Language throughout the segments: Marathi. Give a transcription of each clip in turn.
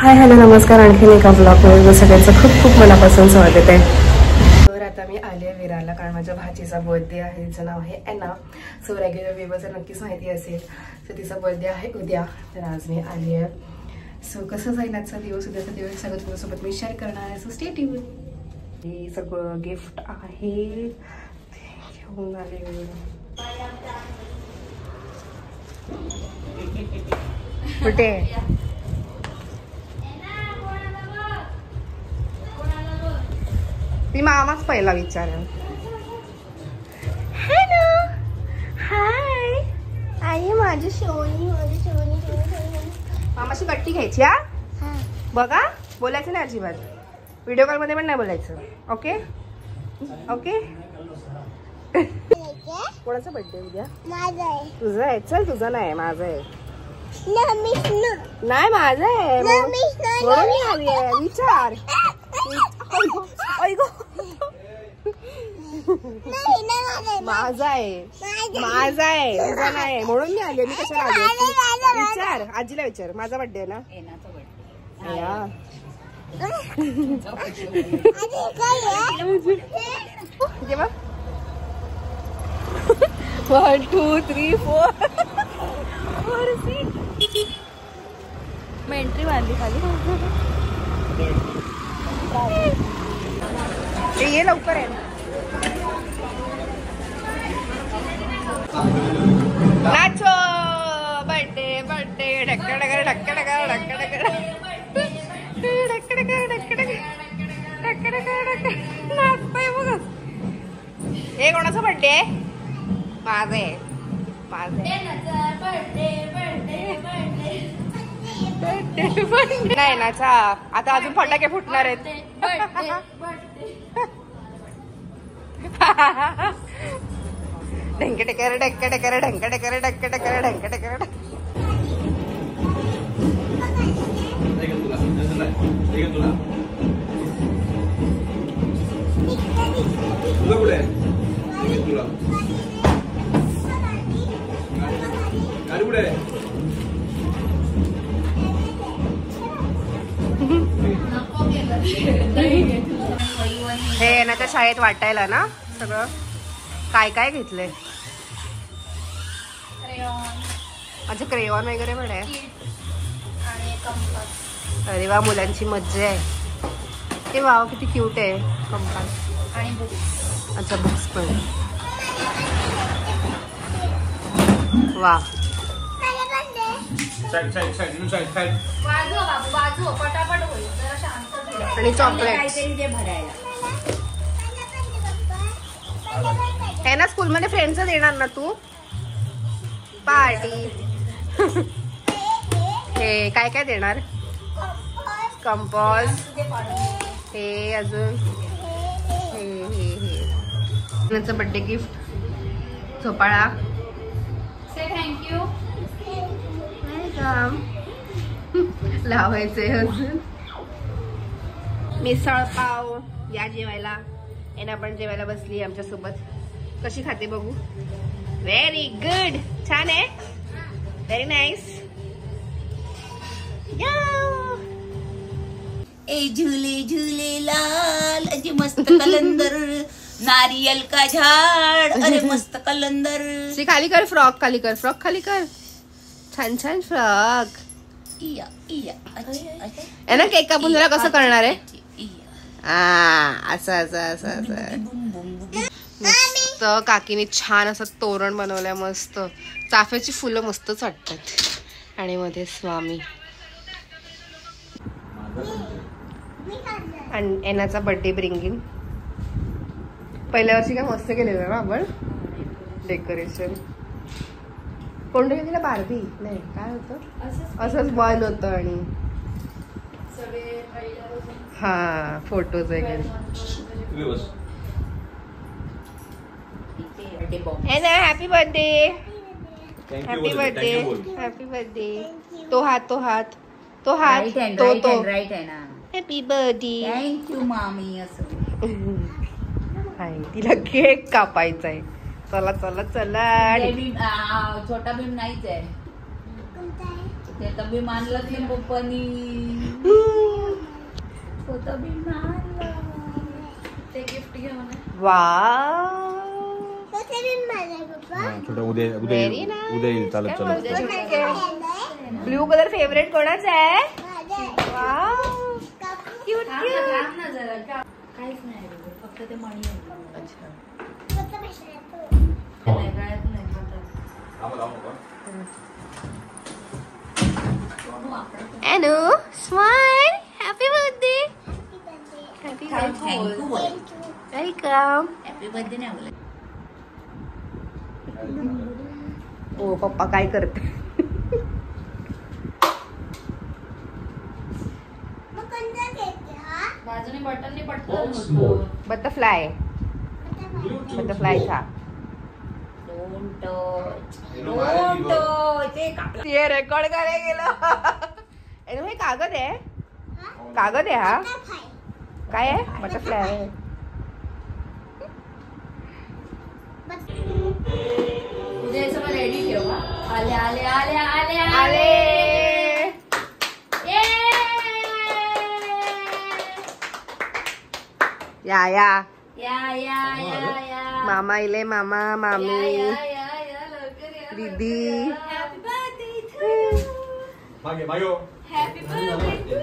हाय हॅलो नमस्कार. आणखीन एका ब्लॉगमध्ये सगळ्यांचं खूप खूप मनापासून स्वागत आहे. तर आता मी आली आहे विरारला, कारण माझ्या भाचीचा बर्थडे आहे. तिचं नाव आहे एना. सो रेग्युलर व्ह्यूअर्सला नक्कीच माहिती असेल. तर तिचा बर्थडे आहे उद्या, तर आज मी आली आहे. सो कसं जाईल आजचा दिवस, उद्याचा दिवस सगळं तुमच्यासोबत मी शेअर करणार आहे. So stay tune. हे सगळं गिफ्ट आहे, घेऊन आले. कुठे ती मामाच पहिला विचारेल. हॅलो हाय आई, माझी सोनी, माझी सोनी. मामाची गट्टी घ्यायची. हा बघा, बोलायचं नाही अजिबात. व्हिडिओ कॉल मध्ये पण नाही बोलायचं. Okay okay. कोणाचा बर्थडे उद्या? माझा आहे. तुझा आहे? चल तुझा नाही, माझा आहे. नाही माझा आहे म्हणून मी आली आहे. विचार. माझा आहे, माझा आहे, तुझा नाही म्हणून मी आली. मी कशाला आली? विचार, आजीला विचार. माझा बर्थडे आहे ना. जेव्हा 1 2 3 4 मैं एंट्री मारली खाली. ये लवकर आहे. नाचो बर्थडे बर्थडे ढक्का ढक्का ढक्का ढक्का ढक्का ढक्का नाचतोय बघ. हे कोणाचा बर्थडे आहे? माझा आहे. नाही नाचा. आता अजून फटाके फुटणार आहेत. ढंकटेकर ढंकटेकर ढंकटेकर ढंकटेकर ढंकटेकर. हे ना त्या शाळेत वाटायला ना सगळं काय काय घेतलंय. अच्छा क्रेयॉन वगैरे पण आहे. अरे वा, मुलांची मज्जा आहे. ते वाव किती क्यूट आहे. कंपास आणि बुक्स. अच्छा बुक्स पण. वा. आणि चॉकलेट है ना. स्कूल मध्ये फ्रेंड्स देणार ना तू पार्टी? हे काय काय देणार? कंपास, हे अजून हे बर्थडे गिफ्ट. झोपाळा. Say thank you. वेलकम. लावायचे अजून. मिसळ पाव या जेवायला. एना पण जेवायला बसली आमच्या सोबत. कशी खाते बघू. Very good. छान आहे. Very nice. ए झूले झूले लाल, अजी मस्त कलंदर. नारियल का झाड, अरे मस्त कलंदर. सी खाली कर. फ्रॉक खाली कर. फ्रॉक खाली कर. छान छान फ्रॉक. इया इया. आहे ना. केक कापून जरा कसं करणार आहे? असं असं असं असं. मस्त काकीने छान असं तोरण बनवलंय. मस्त चाफ्याची फुलं मस्तच वाटतात. आणि मध्ये स्वामी. आणि एनाचा बर्थडे ब्रिंगिंग. पहिल्या वर्षी काय मस्त केलेलं ना आपण डेकोरेशन. कोणतं केलेलं? बार्बी नाही, काय होतं असंच बॉल होतं. आणि हा फोटोज वगैरे. Ena happy birthday. Happy birthday. Happy birthday. तो हात तो हात तो हात तो तो राईट आहे ना. Happy birthday. थँक्यू मामी. असं तिला केक कापायचा आहे. चला चला चला. छोटा भीम नाहीच आहे. ते तर मी मानलंच नाही पप्पानी. होतं मी मानलं. ते गिफ्ट घे म्हणा. वाव छोटा उद्या येईल. चालत ब्लू कलर फेवरेट कोणाचा आहे? Wow cute cute. काहीच नाही फक्त ते मणी आहे. Anu, smile. Happy birthday. Happy thank you बोल. Welcome. हॅपी बर्थडे नाही बोल. ओ पप्पा काय करते? बाजूने बटन नाही पडतं. बटरफ्लाय. बटरफ्लायचा. ते रेकॉर्ड करायला गेलं. हे कागद आहे. कागद आहे हा. काय आहे? बटरफ्लाय आहे. उद्या सगळं रेडी ठेव. आले आले आले आले आले. या या या या या या. मामा इले. मामा मामी दीदी. Happy birthday to you. Happy birthday.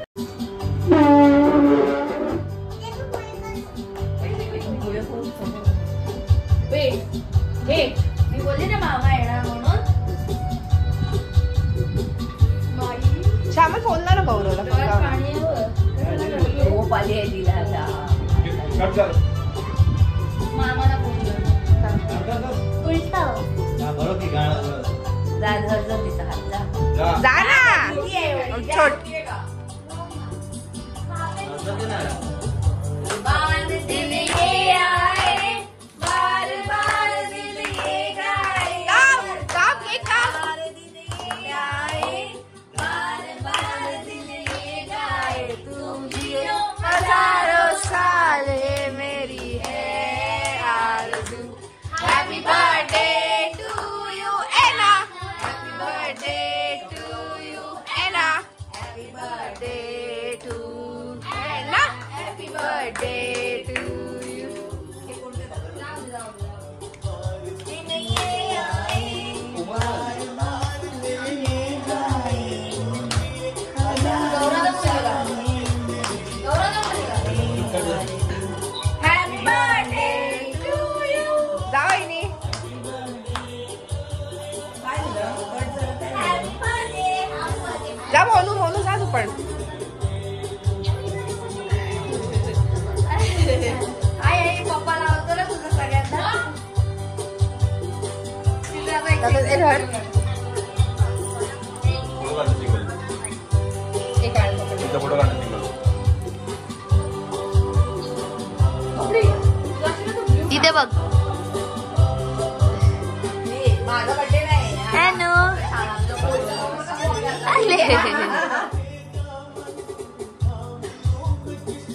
मी बोलले ना मामा येणार म्हणून. श्याम फोनला ना गौरवला फोन लाव. झोप आली आहे तिला आता. मामाला फोन कर. जा जा जा तिचा हात जा. जा ना. छोट बार दिल ये आए, बार बार दिल ये गाए. काम घे काम. बार दिल ये आए, बार बार दिल ये गाए. तुम जियो हजारों साल मेरी है आरज़ू. Happy birthday to you Ena. Happy birthday to you Ena. Happy birthday to Ena. Happy birthday to you. Happy birthday to you. जा वहिनी. जा मोनू मोनू जा तू पण. आई पप्पा लावतो ना तुझं सगळ्यांना. इथे बघ. माझा बर्थडे नाही. हॅलो.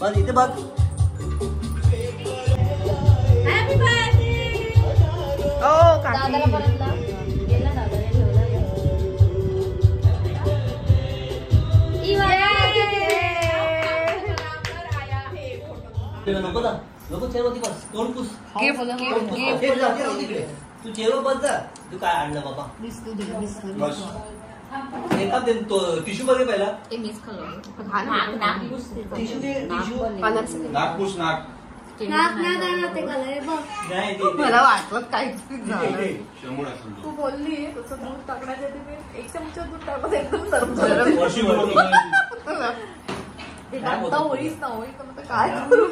बघ इथे बघ. Happy birthday. ओ काकी. दादाला परत लाव. गेला दादाने ठेवला. नको ना नको चेहऱ्यावरती बस. तोंड पुस. Gift gift gift. तू चेहऱ्यावर बस जा. तू काय आणलं बाबा? एका टिश्यू मध्ये पहिला टिश्यू दे. टिश्यू नागपूस नाक. मला वाटत काहीतरी झालं. तू बोलली तसं दूध टाकण्याच्या आधी मी 1 चमचा दूध टाकत एकदम वर्षी बोलत ते आता होईच ना होई तर काय करू?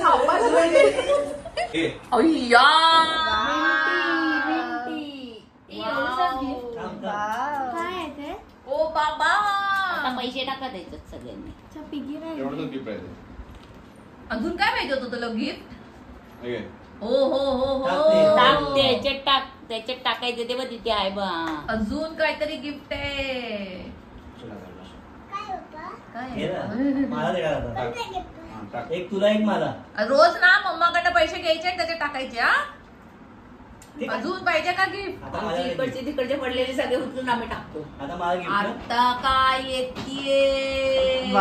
थांबायला पाहिजे. अय्या. ओ बाबा. आता पैसे टाका द्यायचं सगळ्यांनी. एवढंच गिफ्ट आहे. अजून काय पाहिजे होतं तुला गिफ्ट? हे घे. हो हो हो हो. टाक त्याच्यात टाक. त्याच्यात टाकायचं ते बघ तिथे आहे बा. अजून काहीतरी गिफ्ट आहे. घे ना. मला दे आता. हा, टाक. एक तुला एक मला. रोज ना मम्माकडनं पैसे घ्यायचे आणि त्याच्यात टाकायचे. हा अजून पाहिजे का गिफ्ट? आता मला इकडचे तिकडचे पडलेले सगळे उचलून आम्ही टाकतो. आता मला गिफ्ट आता काय येते?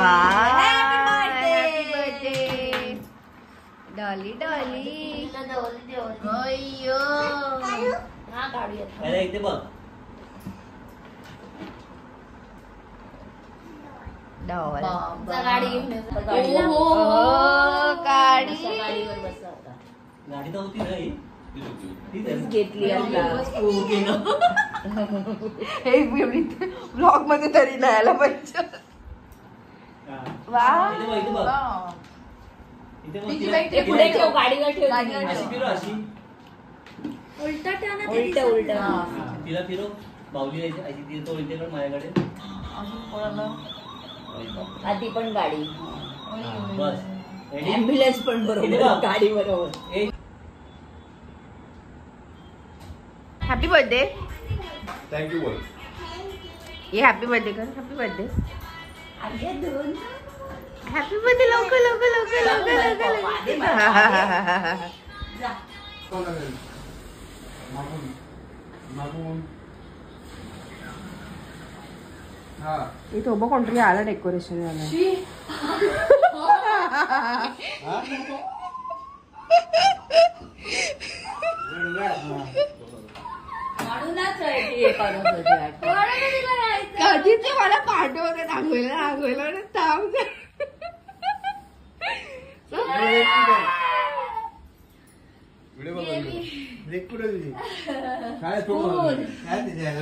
डॉली डॉली अय्यो. हा काढूया. अरे इथे बघ. गाडी घेऊन गाडीवर बसा आता. गाडी तर होती ना ही. घेतली आता. ब्लॉग मध्ये तरी नाही आला पाहिजे. वा इथे बघ, इथे बघ. इथे बघ, ते पुढे ठेव, गाडीवर ठेव. अशी फिरव, अशी. उलट उलट. तिला फिरव. बाहुली अशी ती तो इथे कर माझ्याकडे. आधी पण गाडी. बस. रेडी? ऍम्ब्युलन्स पण इथे बरोबर बघ. गाडी बरोबर. Happy birthday. थँक्यू बोल. ये हॅपी बर्थडे कर. Happy birthday. आगे दोन. Happy birthday. लवकर लवकर लवकर लवकर लवकर. जा. इथे उभं कोणतरी आला डेकोरेशन म्हणूनच हे करत होते. कधीच मला पाठवत आंघोळीला आंघोळीला थांब.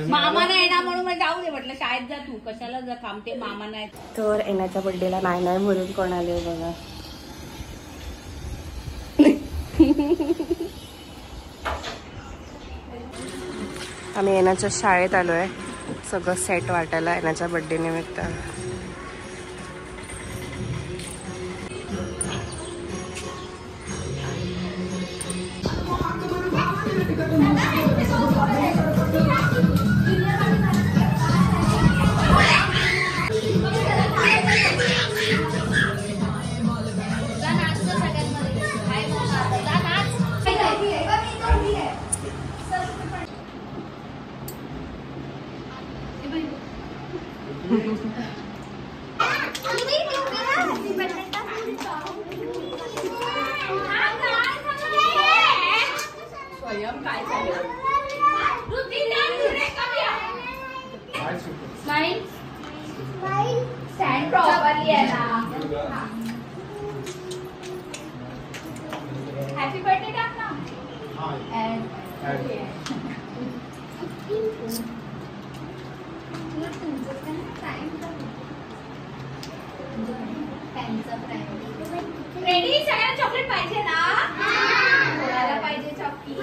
मामा नाही ना म्हणून मग जाऊ दे म्हटलं. शाळेत जा तू. कशाला जा काम ते मामा नाही. तर एनाच्या बर्थडेला नाही नाही म्हणून कोण आले बघा. आम्ही एनाच्या शाळेत आलोय. सगळं सेट वाटायला एनाच्या बर्थडे निमित्त. स्वयं काय झालं? स्माइल स्टँड प्रॉपरली आहे ना. हॅपी बर्थडे टाक ना. रेडी. सगळ्यांना चॉकलेट पाहिजे ना. कोणाला पाहिजे चॉकलेट?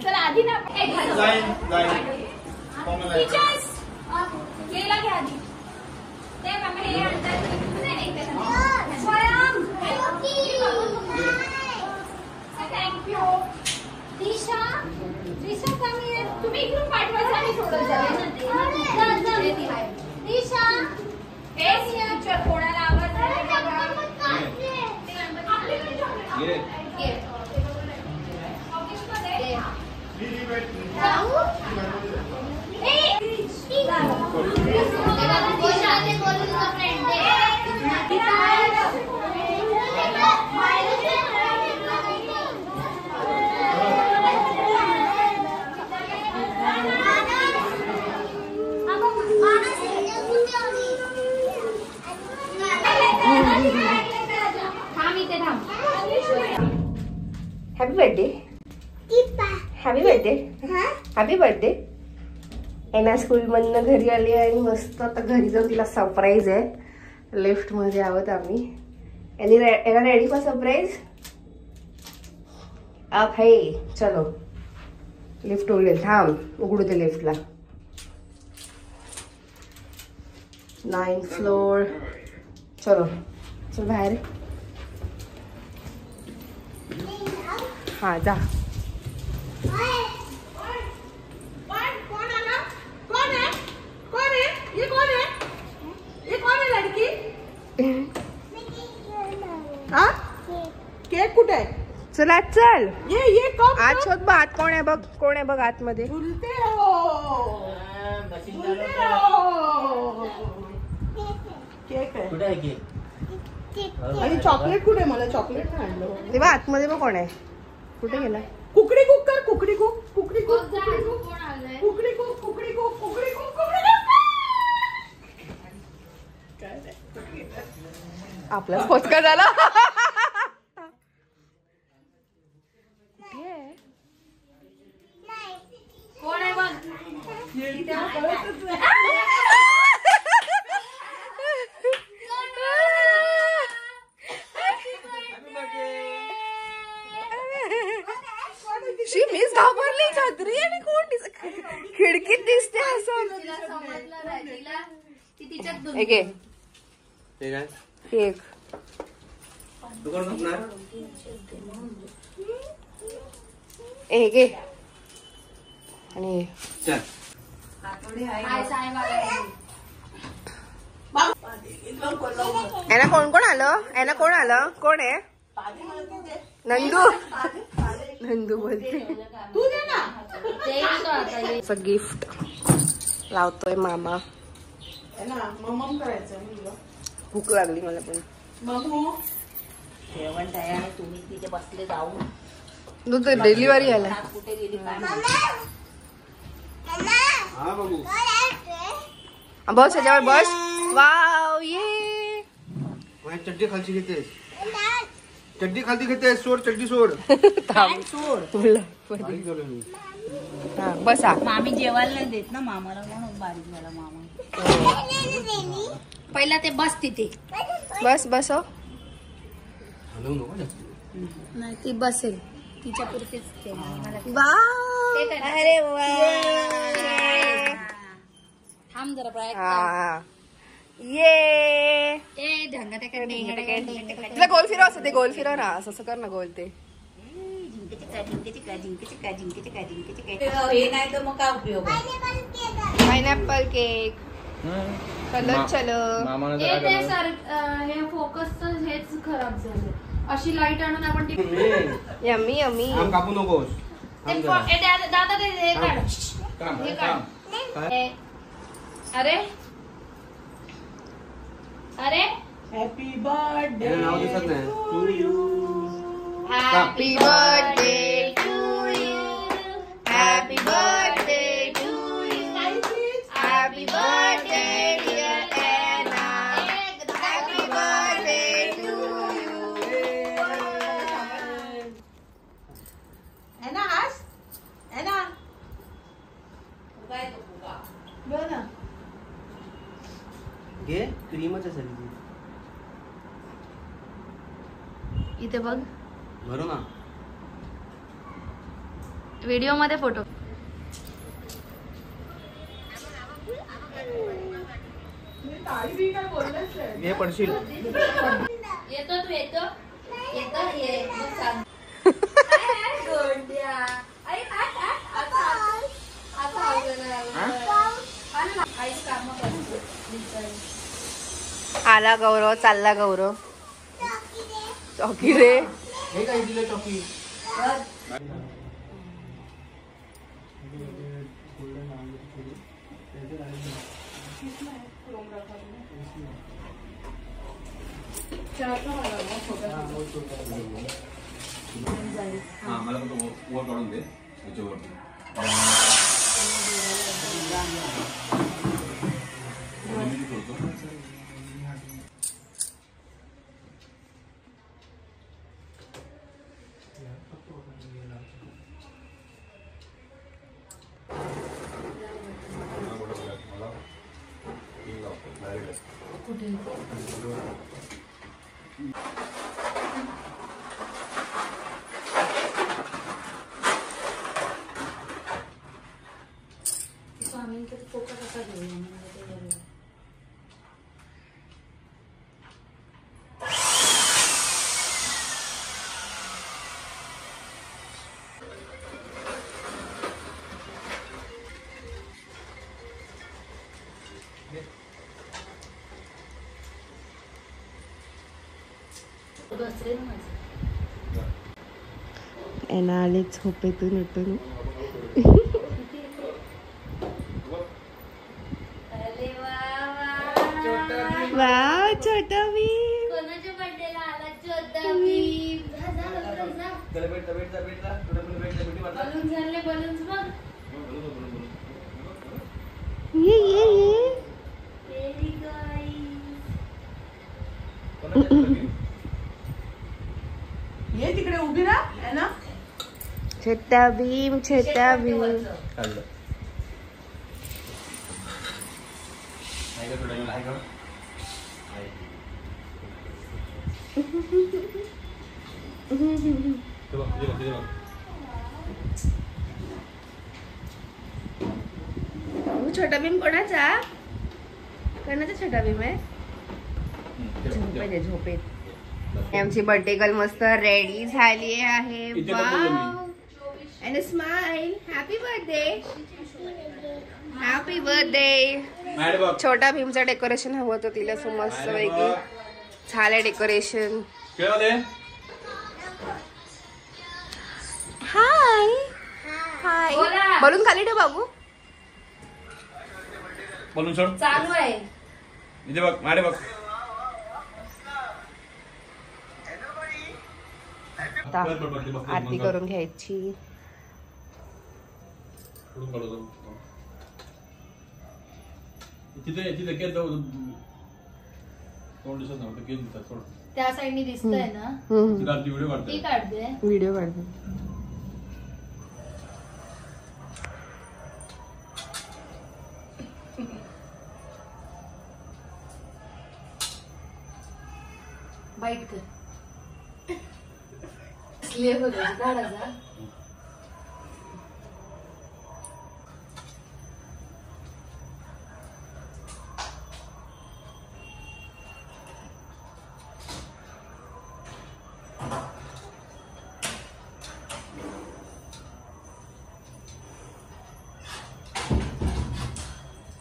चला आधी ना टीचर्स गेला घ्या आधी. ते मम्मी हे आणतात. स्वयं थँक्यू. दिशा दिशा कमी तुम्ही इकडून पाठवायचं आणि सोडत जा. दिशा हे टीचर कोणाला आवाज happy birthday happy birthday happy birthday. Ena school मधनं घरी आली आहे आणि मस्त आता घरी जाऊन तिला सरप्राईज आहे. लिफ्ट मध्ये आहोत आम्ही. एना रेडी फॉर सरप्राईज. आप है चलो लिफ्ट उघडेल. थांब उघडू दे लिफ्टला. 9th floor. चलो चल बाहेर. हा जा. केक कुठे आहे? चला चल. ये कम आत शोध बघ. आत कोण आहे बघ. कोण आहे बघ आतमध्ये. झुलते रहो. केक आहे. कुठे आहे केक? आणि चॉकलेट कुठे? मला चॉकलेट नाही आणलं. तेव्हा आतमध्ये बघ कोण आहे. कुठे गेला? कुकडी कुक कर. कुकडी कुक कुकडी कुक कुकडी कुक कुकडी कुक कुकडी कुक कुकडी कुक कुकडी कुक. आपलाच पोचका झाला. कोण आहे बघ? शी मीच घाबरली. छत्री आणि कोण खिडकीत दिसते असं. एक एक एक आणि एना कोण कोण आलं. एना कोण आलं. कोण आहे? नंदू. नंदू बोलते. तू दे ना. असं गिफ्ट लावतोय मामा. मम करायचं. भूक लागली मला पण. ममू जेवण तयार आहे. तुम्ही तिथे बसले जाऊन. तू तर डिलिव्हरी आला. कुठे गेली काय बस त्याच्यावर बस. वाव ये. चड्डी खालची घेतेस. चड्डी खालती घेतेस. सोड चड्डी सोड. बसा. मामी जेवायला नाही देत ना मामाला म्हणून बारीक झाला मामा. पहिला ते बस तिथे. बस बस. नाही ती बसेल तिच्या पुरतीच ते. अरे वा. थांब जरा प्राय. ये ढंगा तुला गोल फिरव. असं ते गोल फिरव ना. असं कर ना गोल ते. हे नाही तर मग काय उपयोग. Pineapple cake. कलर चलो. हे फोकसच हेच खराब झालं. अशी लाईट आणून आपण ती यम्मी यम्मी. कापू नकोस. दादा हे काढ. हे काढ. अरे अरे हॅपी बर्थडे. नाव दिसत नाही. Happy birthday to you. Happy birthday to you. Happy birthday dear Ena. Happy birthday to you. Ena हस. एना बघ ना. घे क्रीमच असेल. इथे बघ. बरं ना. व्हिडिओ मध्ये फोटो. हे पडशील. येतो तू येतो. येतो ये सांग. आला गौरव. चालला गौरव. चौकी रे. हे काय दिलं चॉकी. मला वर काढून दे त्याच्यावरती. कुठे स्वामींकडे पोका कसा घेऊया आले झोपेतून उठून. वाव छोटा भीम. कोणाच्या बर्थडेला आला छोटा भीम. बलून झाले बलून्स बघ. ये Very guys. ये तिकडे उभी राहा है ना. छोटा भीम छोटा भीम. छोटा भीम कोणाचा छोटा भीम आहे. झोपेत आमची बर्थडे गर्ल मस्त रेडी झाली आहे. And smile. Happy birthday. Happy birthday. छोटा भीमचं डेकोरेशन हवं होतं तिला सो मस्त पैकी झालं डेकोरेशन. हाय हाय. बलून खाली ठेव बाबू. बोलून सोड. चालू आहे. इथे बघ माडे बघ. आरती करून घ्यायची. त्या साईडनी दिसतंय ना. ती काढते. व्हिडिओ काढते. बाईट कर. स्लेव होते काढायचा.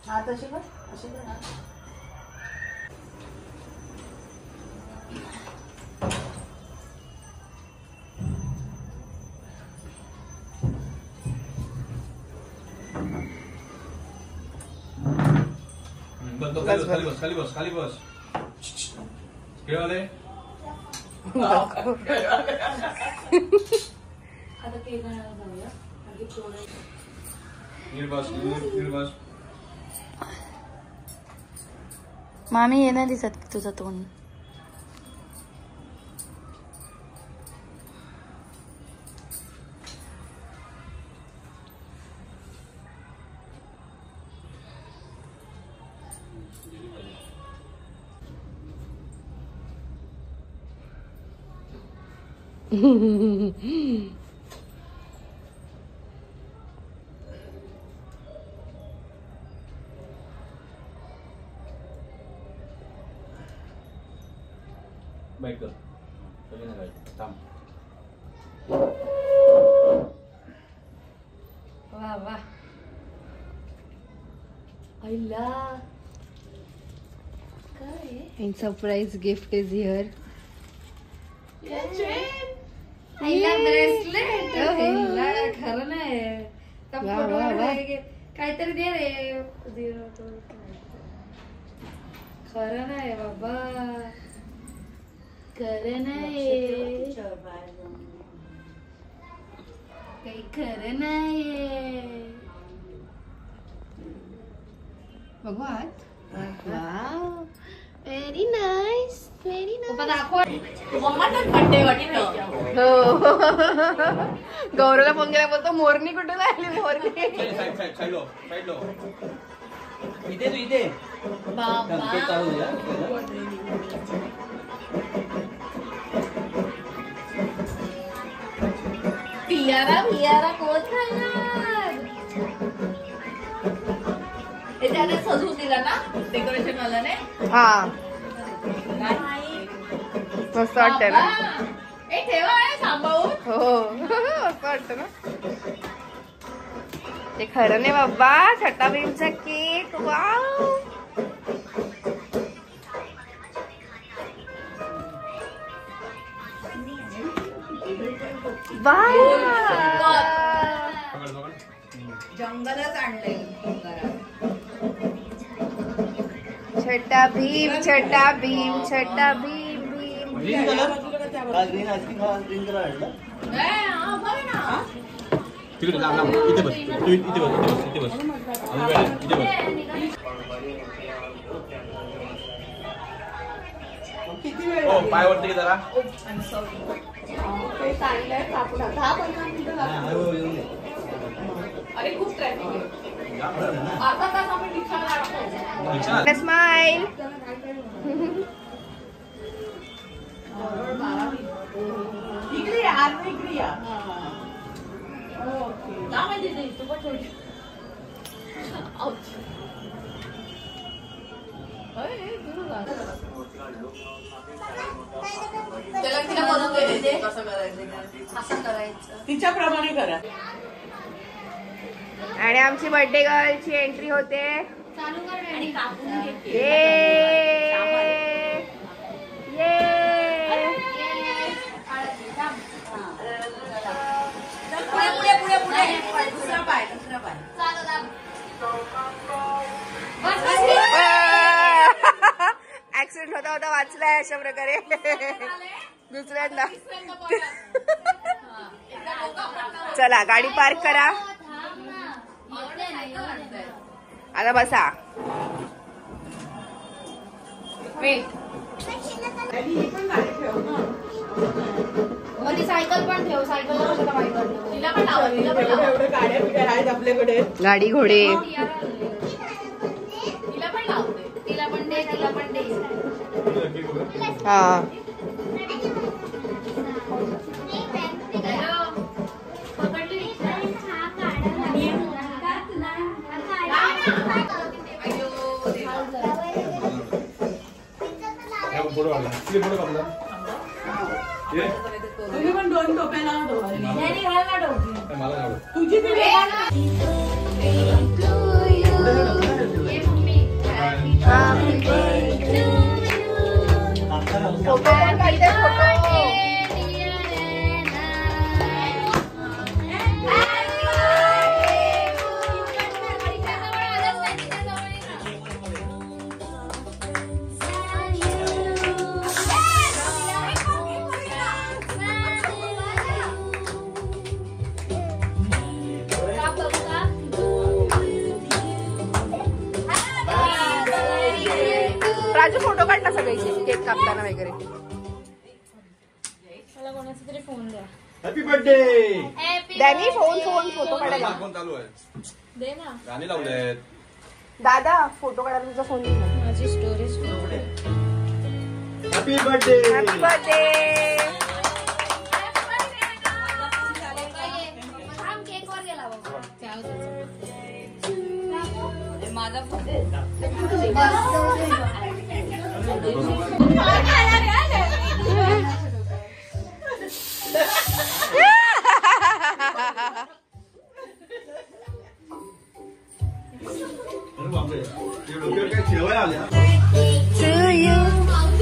हा तशी कर. अशी कर ना. खाली बस. खेळवाले. आता केक आणायला जाऊया. बस. मामी ये नाही दिसत तुझं तोंड. बाईट कर. वा वा. आईला And surprise gift is here. आईला ब्रेसलेट. खरं नाही. काहीतरी दे रे. खरं नाही बाबा. खरं नाही. काही खरं नाही. बघू आत. Wow very nice. Very nice. गौरवला फोन केला बोलतो मोरनी कुठून आली. मोरनी इथे तू इथे केक काढू द्या. पियारा कोण खाणार? हे त्याने सजवून दिला ना डेकोरेशन वाल्याने. हा मस्त वाटतंय ना. ए ठेवा सांभाळून. हो मस्त वाटतं ना. ते खरं नाही बाबा. छटा भीमचा केक. वाव जंगलच आणलंय छटा भीम छटा भीम छटा Bhim Bhim. Green colour green ice cream green colour आणलं. तिकडे लांब लांब इथे बस. तू इथे बस इथे बस इथे बस. हो पायावरती घे जरा. अरे खूप ट्रॅफिक आहे. अर्धा तास आपण रिक्षाला लागतो. स्माइल. इकडे या. का माहिती तू पण छोटी. त्याला तिला बनवून दे कसं करायचं. असं करायचं तिच्याप्रमाणे करा. आणि आमची बर्थडे गर्लची एंट्री होते. चालू कर आणि कापून घे. पुढे दुसरा पाय. चालू दाब. ऍक्सिडेंट होता होता वाचलाय अशा प्रकारे दुसऱ्यांदा. चला गाडी पार्क करा. आता बसा. ती सायकल पण ठेव. सायकलला कशाला माहिती पडलं. तिला पण लाव. तिला पण लाव. एवढे गाड्या बिड्या आहेत आपल्याकडे. गाडी घोडे. तिला पण लावते. तिला पण दे. तिला पण दे. हा फोटो काढला. किती फोटो काढला. तुम्ही पण 2 टोप्या लावा. मला काढू. तुझी फोटो पण काढते. फोटो राजू फोटो काढ ना सगळ्याचे केक कापताना वगैरे. मला कोणाचा तरी फोन द्या. Happy birthday. Danny phone photo काढायला. फोन चालू आहे. दे ना. गाणी लावलेत. दादा फोटो काढायला तुझा फोन दे. माझी storage. Happy birthday. Happy birthday. Cake वर गेला बाबा. माझा To you,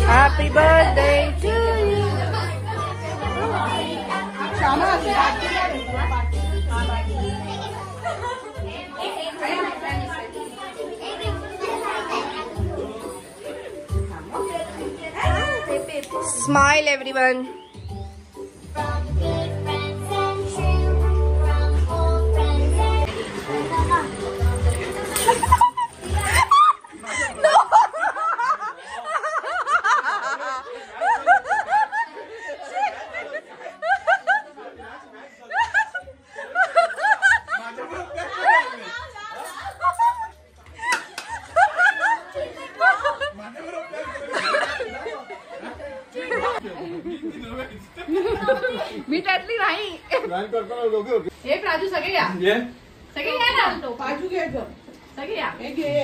happy birthday to you. Smile everyone. मी त्यातली नाही. हे प्राजू सगळे या, सगळे या ना. बाजू घे ग. सगळे या. हे घे.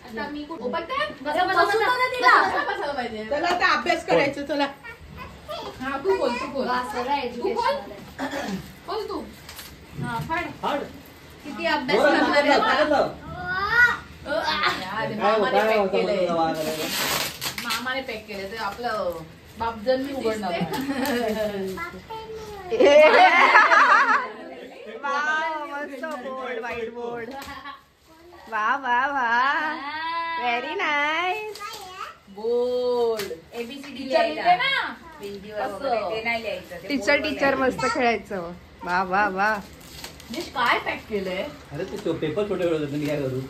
आता मी कुठं बघताय? बसा पाहिजे. चला आता अभ्यास करायचा. चला हा तू बोल, तू बोल. तू बोल. बोल तू. हा फाड. किती अभ्यास करणार आहे आता? मामाने पॅक केलंय ते आपलं बापजन मी उघडणार. मस्त बोर्ड, व्हाईट बोर्ड. वा वा वा, व्हेरी नाईस. बोल्ड एबीसीडी लिहायला ना भिंतीवर वगैरे ते नाही लिहायचं. टीचर मस्त खेळायचं. वा वा वा. काय पॅक केलंय? अरे ते पेपर छोटे होते मी काय करू.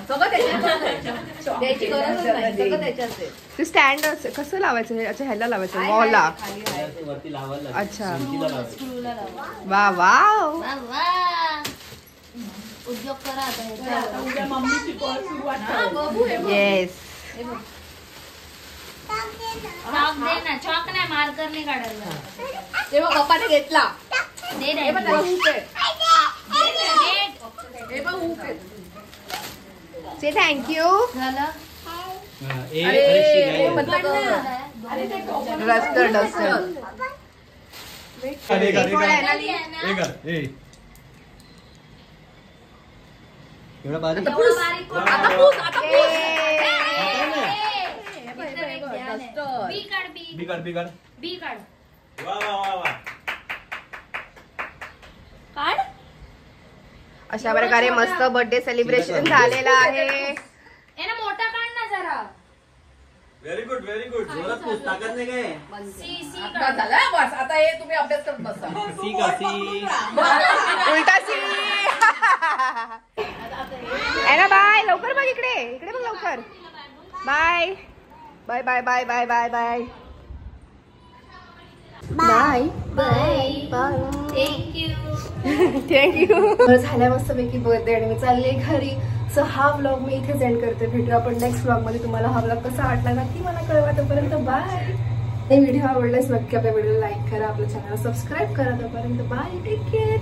सगळं त्याच्यात द्यायची गरज नाही, सगळं त्याच्यात आहे. ते स्टँड कसं लावायचं हे? अच्छा ह्याला लावायचं, वॉलला. वरती लावायला. अच्छा. स्क्रूला लावा. वा वाव. उद्योग करा आता. उद्या मम्मीची कॉल सुरुवात. येस. चॉक दे ना. चॉक नाही, मार्कर नाही काढायला. तेव्हा पप्पाने घेतला. दे हे बघ त्याला हुक आहे. दे. हे बघ हुक आहे. Say thank you. झालं. Duster duster. एवढा बारीक. एवढं बारीक करून. आता पूस, आता पूस. बी काढ. बी काढ. काढ. अशा प्रकारे मस्त बर्थडे सेलिब्रेशन झालेलं आहे. ना मोठा काढ ना जरा. व्हेरी गुड जोरात पूछ. ताकद नाही काय. सी आता झालं बस. आता हे तुम्ही अभ्यास करत बसा. सी का सी. उलटा सी. ना बाय. लवकर बघ इकडे. इकडे बघ लवकर. Bye bye bye bye bye bye bye bye bye bye. Thank you. झाल्या मस्तपैकी बर्थडे आणि मी चालले घरी. सो हा व्लॉग मी इथेच एंड करते. भेटू आपण नेक्स्ट व्लॉग मध्ये. तुम्हाला हा व्लॉग कसा वाटला नक्की मला कळवा. तोपर्यंत बाय. हे व्हिडिओ आवडल्यास नक्की आपल्या व्हिडिओला लाईक करा, आपल्या चॅनलला सबस्क्राईब करा. तोपर्यंत बाय. Take care.